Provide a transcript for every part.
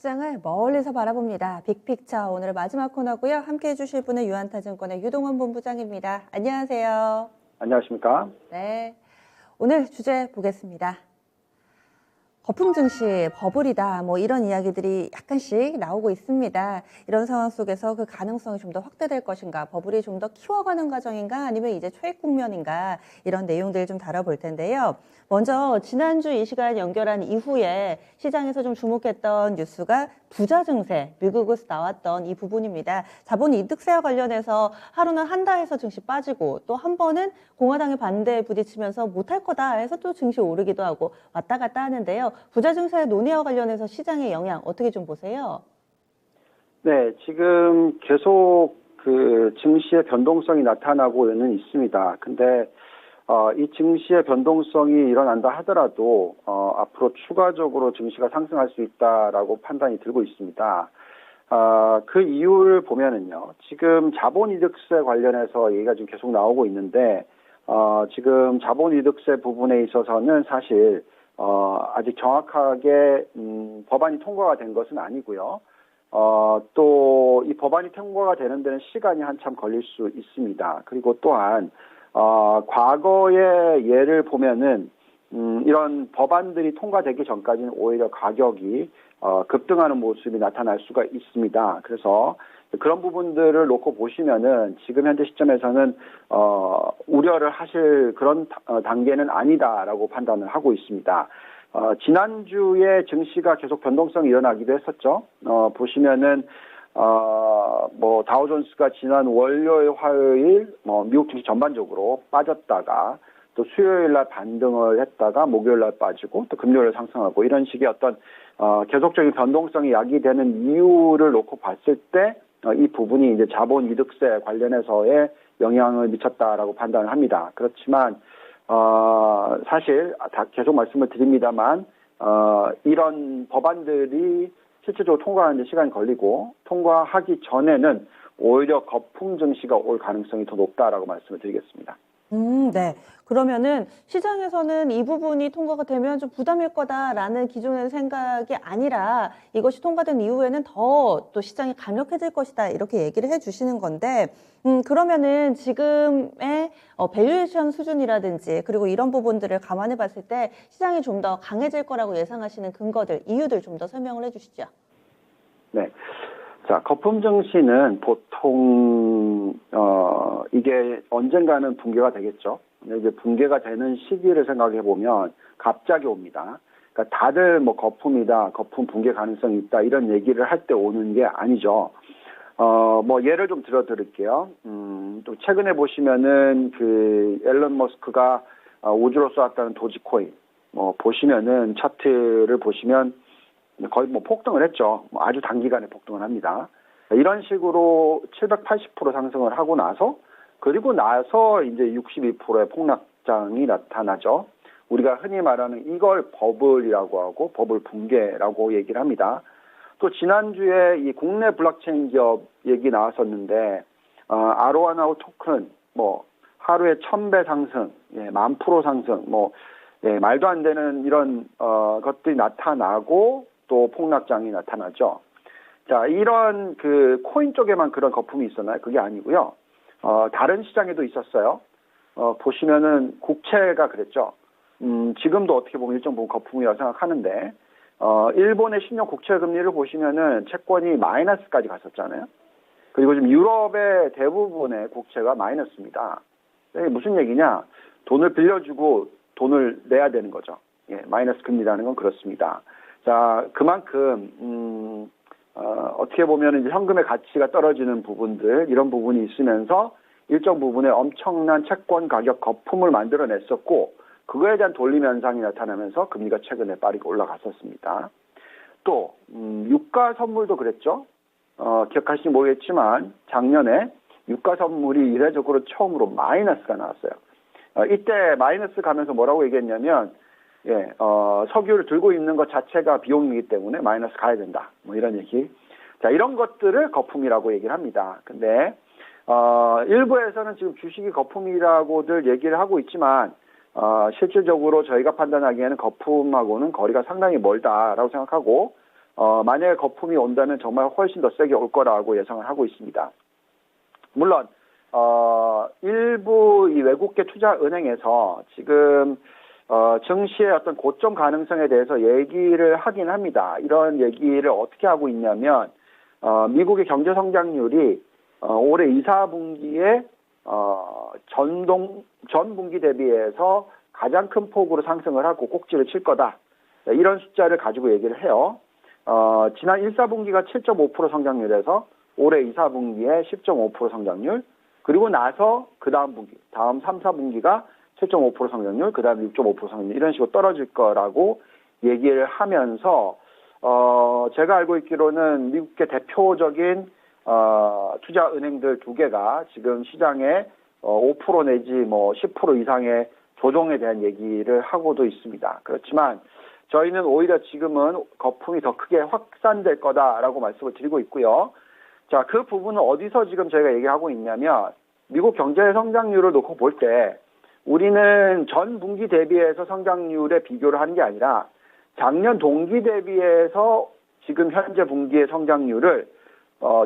시장을 멀리서 바라봅니다. 빅픽처 오늘의 마지막 코너고요. 함께해 주실 분은 유한타증권의 유동원 본부장입니다. 안녕하세요. 안녕하십니까? 네, 오늘 주제 보겠습니다. 거품 증시 버블이다 뭐 이런 이야기들이 약간씩 나오고 있습니다. 이런 상황 속에서 그 가능성이 좀 더 확대될 것인가, 버블이 좀 더 키워가는 과정인가, 아니면 이제 초액 국면인가, 이런 내용들 좀 다뤄볼 텐데요. 먼저 지난주 이 시간 연결한 이후에 시장에서 좀 주목했던 뉴스가 부자 증세, 미국에서 나왔던 이 부분입니다. 자본 이득세와 관련해서 하루는 한다 해서 증시 빠지고, 또 한 번은 공화당의 반대에 부딪히면서 못할 거다 해서 또 증시 오르기도 하고 왔다 갔다 하는데요. 부자 증세 논의와 관련해서 시장의 영향 어떻게 좀 보세요? 네, 지금 계속 그 증시의 변동성이 나타나고는 있습니다. 근데 이 증시의 변동성이 일어난다 하더라도 앞으로 추가적으로 증시가 상승할 수 있다라고 판단이 들고 있습니다. 그 이유를 보면은요, 지금 자본이득세 관련해서 얘기가 지금 계속 나오고 있는데, 지금 자본이득세 부분에 있어서는 사실 아직 정확하게 법안이 통과가 된 것은 아니고요. 또 이 법안이 통과가 되는 데는 시간이 한참 걸릴 수 있습니다. 그리고 또한 과거의 예를 보면은 이런 법안들이 통과되기 전까지는 오히려 가격이 급등하는 모습이 나타날 수가 있습니다. 그래서 그런 부분들을 놓고 보시면은 지금 현재 시점에서는 우려를 하실 그런 단계는 아니다라고 판단을 하고 있습니다. 지난주에 증시가 계속 변동성이 일어나기도 했었죠. 보시면은 뭐 다우존스가 지난 월요일, 화요일 미국 증시 전반적으로 빠졌다가 또 수요일 날 반등을 했다가 목요일 날 빠지고 또 금요일 날 상승하고, 이런 식의 어떤 계속적인 변동성이 야기되는 이유를 놓고 봤을 때 이 부분이 이제 자본이득세 관련해서의 영향을 미쳤다라고 판단을 합니다. 그렇지만 사실 계속 말씀을 드립니다만 이런 법안들이 실질적으로 통과하는 데 시간이 걸리고, 통과하기 전에는 오히려 거품 증시가 올 가능성이 더 높다라고 말씀을 드리겠습니다. 네. 그러면은 시장에서는 이 부분이 통과가 되면 좀 부담일 거다라는 기존의 생각이 아니라 이것이 통과된 이후에는 더 또 시장이 강력해질 것이다, 이렇게 얘기를 해주시는 건데, 그러면은 지금의 밸류에이션 수준이라든지 그리고 이런 부분들을 감안해 봤을 때 시장이 좀 더 강해질 거라고 예상하시는 근거들, 이유들 좀 더 설명을 해주시죠. 네. 자, 거품 증시는 보통 이게 언젠가는 붕괴가 되겠죠. 근데 이제 붕괴가 되는 시기를 생각해 보면 갑자기 옵니다. 그러니까 다들 뭐 거품이다, 거품 붕괴 가능성이 있다, 이런 얘기를 할 때 오는 게 아니죠. 뭐 예를 좀 들어 드릴게요. 또 최근에 보시면은 그 앨런 머스크가 우주로 쏘았다는 도지코인, 보시면은 차트를 보시면 거의 뭐 폭등을 했죠. 아주 단기간에 폭등을 합니다. 이런 식으로 780% 상승을 하고 나서, 그리고 나서 이제 62%의 폭락장이 나타나죠. 우리가 흔히 말하는 이걸 버블이라고 하고 버블 붕괴라고 얘기를 합니다. 또 지난주에 이 국내 블록체인 기업 얘기 나왔었는데, 아로하나 토큰 뭐 하루에 1000배 상승, 10,000% 상승, 말도 안 되는 이런 것들이 나타나고 또 폭락장이 나타나죠. 자, 이런 그 코인 쪽에만 그런 거품이 있었나요? 그게 아니고요. 다른 시장에도 있었어요. 보시면은 국채가 그랬죠. 지금도 어떻게 보면 일정 부분 거품이라고 생각하는데, 일본의 10년 국채 금리를 보시면은 채권이 마이너스까지 갔었잖아요. 그리고 지금 유럽의 대부분의 국채가 마이너스입니다. 이게 무슨 얘기냐? 돈을 빌려주고 돈을 내야 되는 거죠. 마이너스 금리라는 건 그렇습니다. 자, 그만큼 어떻게 보면 이제 현금의 가치가 떨어지는 부분들, 이런 부분이 있으면서 일정 부분에 엄청난 채권 가격 거품을 만들어냈었고, 그거에 대한 돌림 현상이 나타나면서 금리가 최근에 빠르게 올라갔었습니다. 또 유가 선물도 그랬죠. 기억하실지 모르겠지만 작년에 유가 선물이 이례적으로 처음으로 마이너스가 나왔어요. 이때 마이너스 가면서 뭐라고 얘기했냐면, 석유를 들고 있는 것 자체가 비용이기 때문에 마이너스 가야 된다, 뭐 이런 얘기. 자, 이런 것들을 거품이라고 얘기를 합니다. 근데 일부에서는 지금 주식이 거품이라고들 얘기를 하고 있지만, 실질적으로 저희가 판단하기에는 거품하고는 거리가 상당히 멀다라고 생각하고, 만약에 거품이 온다면 정말 훨씬 더 세게 올 거라고 예상을 하고 있습니다. 물론 일부 이 외국계 투자은행에서 지금 증시의 어떤 고점 가능성에 대해서 얘기를 하긴 합니다. 이런 얘기를 어떻게 하고 있냐면 미국의 경제 성장률이 올해 2, 4분기에 전 분기 대비해서 가장 큰 폭으로 상승을 하고 꼭지를 칠 거다. 이런 숫자를 가지고 얘기를 해요. 지난 1, 4분기가 7.5% 성장률에서 올해 2, 4분기에 10.5% 성장률, 그리고 나서 그 다음 분기, 다음 3, 4분기가 7.5% 성장률, 그 다음에 6.5% 성장률, 이런 식으로 떨어질 거라고 얘기를 하면서 제가 알고 있기로는 미국의 대표적인 투자은행들 두 개가 지금 시장에 5% 내지 뭐 10% 이상의 조정에 대한 얘기를 하고도 있습니다. 그렇지만 저희는 오히려 지금은 거품이 더 크게 확산될 거다라고 말씀을 드리고 있고요. 자, 그 부분은 어디서 지금 저희가 얘기하고 있냐면 미국 경제 성장률을 놓고 볼 때 우리는 전 분기 대비해서 성장률에 비교를 하는 게 아니라 작년 동기 대비해서 지금 현재 분기의 성장률을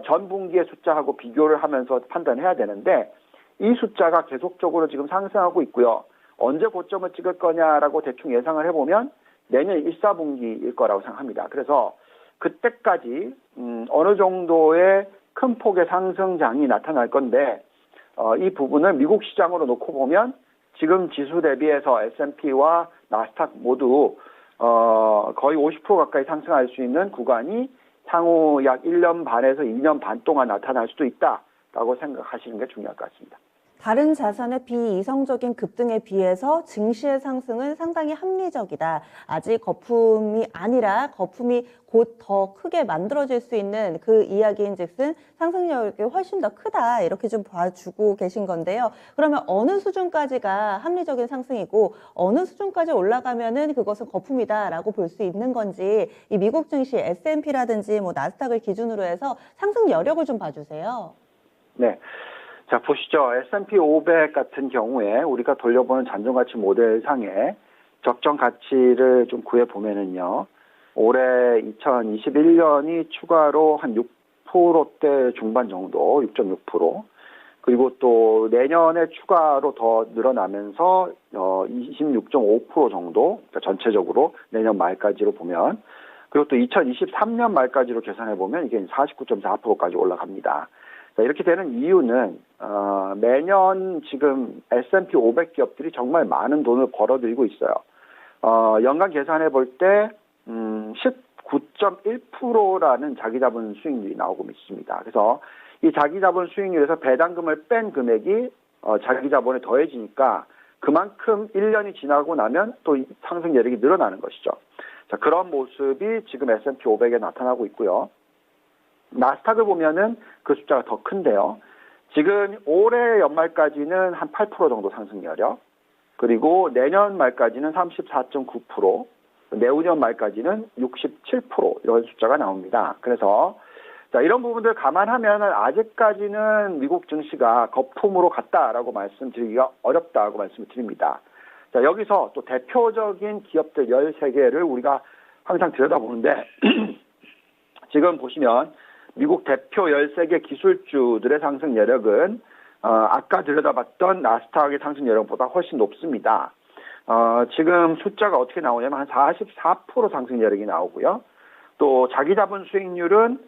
전 분기의 숫자하고 비교를 하면서 판단해야 되는데 이 숫자가 계속적으로 지금 상승하고 있고요. 언제 고점을 찍을 거냐라고 대충 예상을 해보면 내년 1, 4분기일 거라고 생각합니다. 그래서 그때까지 어느 정도의 큰 폭의 상승장이 나타날 건데 이 부분을 미국 시장으로 놓고 보면 지금 지수 대비해서 S&P와 나스닥 모두 거의 50% 가까이 상승할 수 있는 구간이 향후 약 1년 반에서 2년 반 동안 나타날 수도 있다라고 생각하시는 게 중요할 것 같습니다. 다른 자산의 비이성적인 급등에 비해서 증시의 상승은 상당히 합리적이다. 아직 거품이 아니라 거품이 곧 더 크게 만들어질 수 있는 그 이야기인즉슨 상승력이 훨씬 더 크다. 이렇게 좀 봐주고 계신 건데요. 그러면 어느 수준까지가 합리적인 상승이고 어느 수준까지 올라가면은 그것은 거품이다라고 볼 수 있는 건지 이 미국 증시 S&P라든지 뭐 나스닥을 기준으로 해서 상승 여력을 좀 봐주세요. 네. 자, 보시죠. S&P 500 같은 경우에 우리가 돌려보는 잔존가치 모델상에 적정 가치를 좀 구해보면은요. 올해 2021년이 추가로 한 6%대 중반 정도, 6.6%. 그리고 또 내년에 추가로 더 늘어나면서 26.5% 정도, 그러니까 전체적으로 내년 말까지로 보면. 그리고 또 2023년 말까지로 계산해보면 이게 49.4%까지 올라갑니다. 이렇게 되는 이유는 매년 지금 S&P 500 기업들이 정말 많은 돈을 벌어들이고 있어요. 연간 계산해 볼 때 19.1%라는 자기자본 수익률이 나오고 있습니다. 그래서 이 자기자본 수익률에서 배당금을 뺀 금액이 자기자본에 더해지니까 그만큼 1년이 지나고 나면 또 상승 여력이 늘어나는 것이죠. 자, 그런 모습이 지금 S&P 500에 나타나고 있고요. 나스닥을 보면은 그 숫자가 더 큰데요. 지금 올해 연말까지는 한 8% 정도 상승 여력, 그리고 내년 말까지는 34.9%, 내후년 말까지는 67% 이런 숫자가 나옵니다. 그래서 자, 이런 부분들 감안하면 아직까지는 미국 증시가 거품으로 갔다라고 말씀드리기가 어렵다고 말씀을 드립니다. 자, 여기서 또 대표적인 기업들 13개를 우리가 항상 들여다보는데 지금 보시면 미국 대표 13개 기술주들의 상승 여력은 아까 들여다봤던 나스닥의 상승 여력보다 훨씬 높습니다. 지금 숫자가 어떻게 나오냐면 한 44% 상승 여력이 나오고요. 또 자기자본 수익률은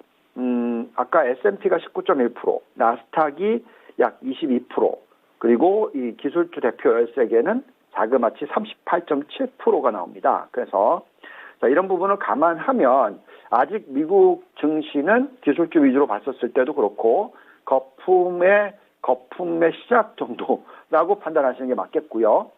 아까 S&P가 19.1%, 나스닥이 약 22%, 그리고 이 기술주 대표 13개는 자그마치 38.7%가 나옵니다. 그래서 자, 이런 부분을 감안하면 아직 미국 증시는 기술주 위주로 봤었을 때도 그렇고 거품의 시작 정도라고 판단하시는 게 맞겠고요.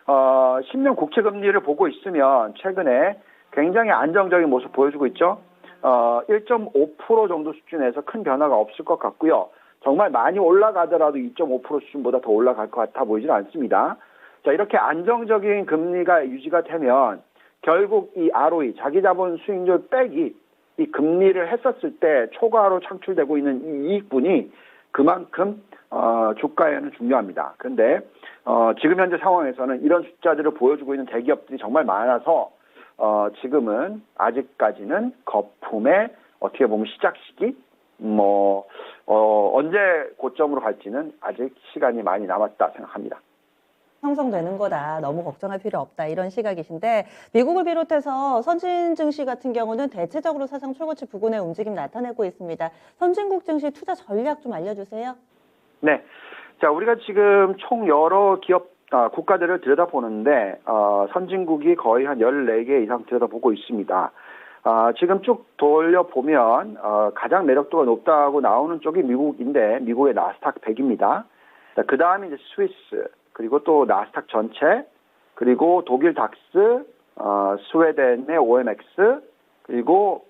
10년 국채 금리를 보고 있으면 최근에 굉장히 안정적인 모습 보여주고 있죠. 1.5% 정도 수준에서 큰 변화가 없을 것 같고요. 정말 많이 올라가더라도 2.5% 수준보다 더 올라갈 것 같아 보이지는 않습니다. 자, 이렇게 안정적인 금리가 유지가 되면 결국 이 ROE, 자기자본 수익률 빼기, 이 금리를 했었을 때 초과로 창출되고 있는 이 이익분이 그만큼 주가에는 중요합니다. 그런데 지금 현재 상황에서는 이런 숫자들을 보여주고 있는 대기업들이 정말 많아서 지금은 아직까지는 거품의 어떻게 보면 시작 시기, 언제 고점으로 갈지는 아직 시간이 많이 남았다 생각합니다. 형성되는 거다. 너무 걱정할 필요 없다. 이런 시각이신데 미국을 비롯해서 선진 증시 같은 경우는 대체적으로 사상 최고치 부근의 움직임 나타내고 있습니다. 선진국 증시 투자 전략 좀 알려주세요. 네. 자, 우리가 지금 총 여러 국가들을 들여다보는데, 선진국이 거의 한 14개 이상 들여다보고 있습니다. 지금 쭉 돌려보면, 가장 매력도가 높다고 나오는 쪽이 미국인데, 미국의 나스닥 100입니다. 그 다음에 이제 스위스, 그리고 또 나스닥 전체, 그리고 독일 닥스, 스웨덴의 OMX, 그리고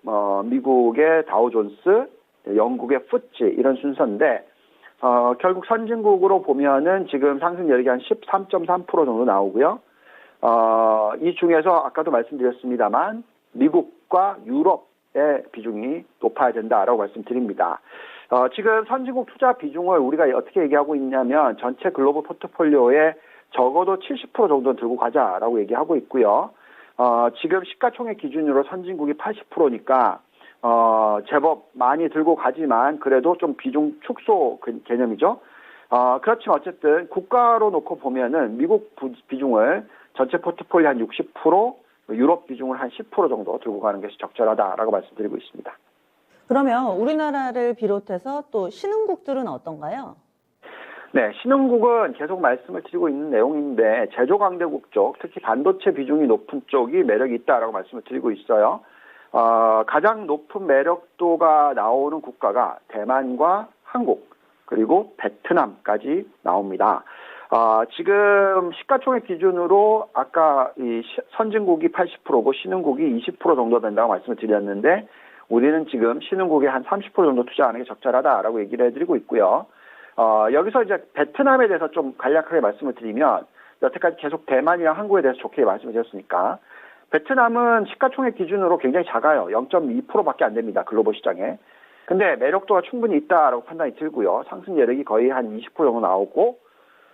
미국의 다우존스, 영국의 푸치 이런 순서인데 결국 선진국으로 보면은 지금 상승 여력이 한 13.3% 정도 나오고요. 이 중에서 아까도 말씀드렸습니다만 미국과 유럽의 비중이 높아야 된다라고 말씀드립니다. 지금 선진국 투자 비중을 우리가 어떻게 얘기하고 있냐면 전체 글로벌 포트폴리오에 적어도 70% 정도 들고 가자라고 얘기하고 있고요. 지금 시가총액 기준으로 선진국이 80%니까 제법 많이 들고 가지만 그래도 좀 비중 축소 개념이죠. 그렇지만 어쨌든 국가로 놓고 보면은 미국 비중을 전체 포트폴리오 한 60%, 유럽 비중을 한 10% 정도 들고 가는 것이 적절하다라고 말씀드리고 있습니다. 그러면 우리나라를 비롯해서 또 신흥국들은 어떤가요? 네, 신흥국은 계속 말씀을 드리고 있는 내용인데 제조 강대국 쪽, 특히 반도체 비중이 높은 쪽이 매력이 있다라고 말씀을 드리고 있어요. 가장 높은 매력도가 나오는 국가가 대만과 한국, 그리고 베트남까지 나옵니다. 지금 시가총액 기준으로 아까 이 선진국이 80%고 신흥국이 20% 정도 된다고 말씀을 드렸는데 우리는 지금 신흥국에 한 30% 정도 투자하는 게 적절하다라고 얘기를 해드리고 있고요. 여기서 이제 베트남에 대해서 좀 간략하게 말씀을 드리면 여태까지 계속 대만이랑 한국에 대해서 좋게 말씀을 드렸으니까 베트남은 시가총액 기준으로 굉장히 작아요. 0.2%밖에 안 됩니다. 글로벌 시장에. 근데 매력도가 충분히 있다라고 판단이 들고요. 상승 여력이 거의 한 20% 정도 나오고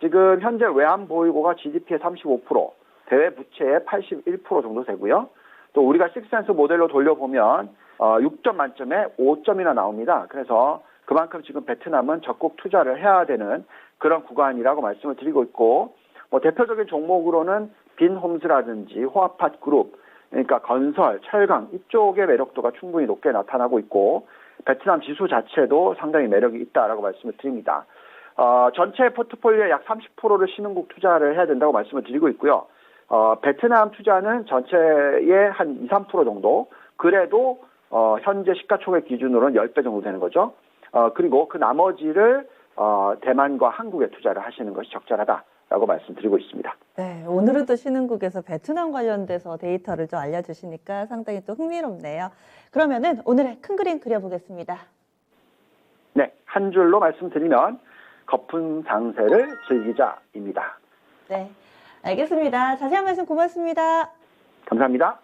지금 현재 외환 보유고가 GDP의 35%, 대외 부채의 81% 정도 되고요. 또 우리가 식센스 모델로 돌려보면 6점 만점에 5점이나 나옵니다. 그래서 그만큼 지금 베트남은 적극 투자를 해야 되는 그런 구간이라고 말씀을 드리고 있고 대표적인 종목으로는 빈홈스라든지 호아팟 그룹, 그러니까 건설, 철강 이쪽의 매력도가 충분히 높게 나타나고 있고 베트남 지수 자체도 상당히 매력이 있다라고 말씀을 드립니다. 전체 포트폴리오의 약 30%를 신흥국 투자를 해야 된다고 말씀을 드리고 있고요. 베트남 투자는 전체의 한 2, 3% 정도, 그래도 현재 시가총액 기준으로는 10배 정도 되는 거죠. 그리고 그 나머지를 대만과 한국에 투자를 하시는 것이 적절하다라고 말씀드리고 있습니다. 네, 오늘은 또 신흥국에서 베트남 관련돼서 데이터를 좀 알려주시니까 상당히 또 흥미롭네요. 그러면은 오늘의 큰 그림 그려보겠습니다. 네, 한 줄로 말씀드리면 거품 상세를 즐기자입니다. 네, 알겠습니다. 자세한 말씀 고맙습니다. 감사합니다.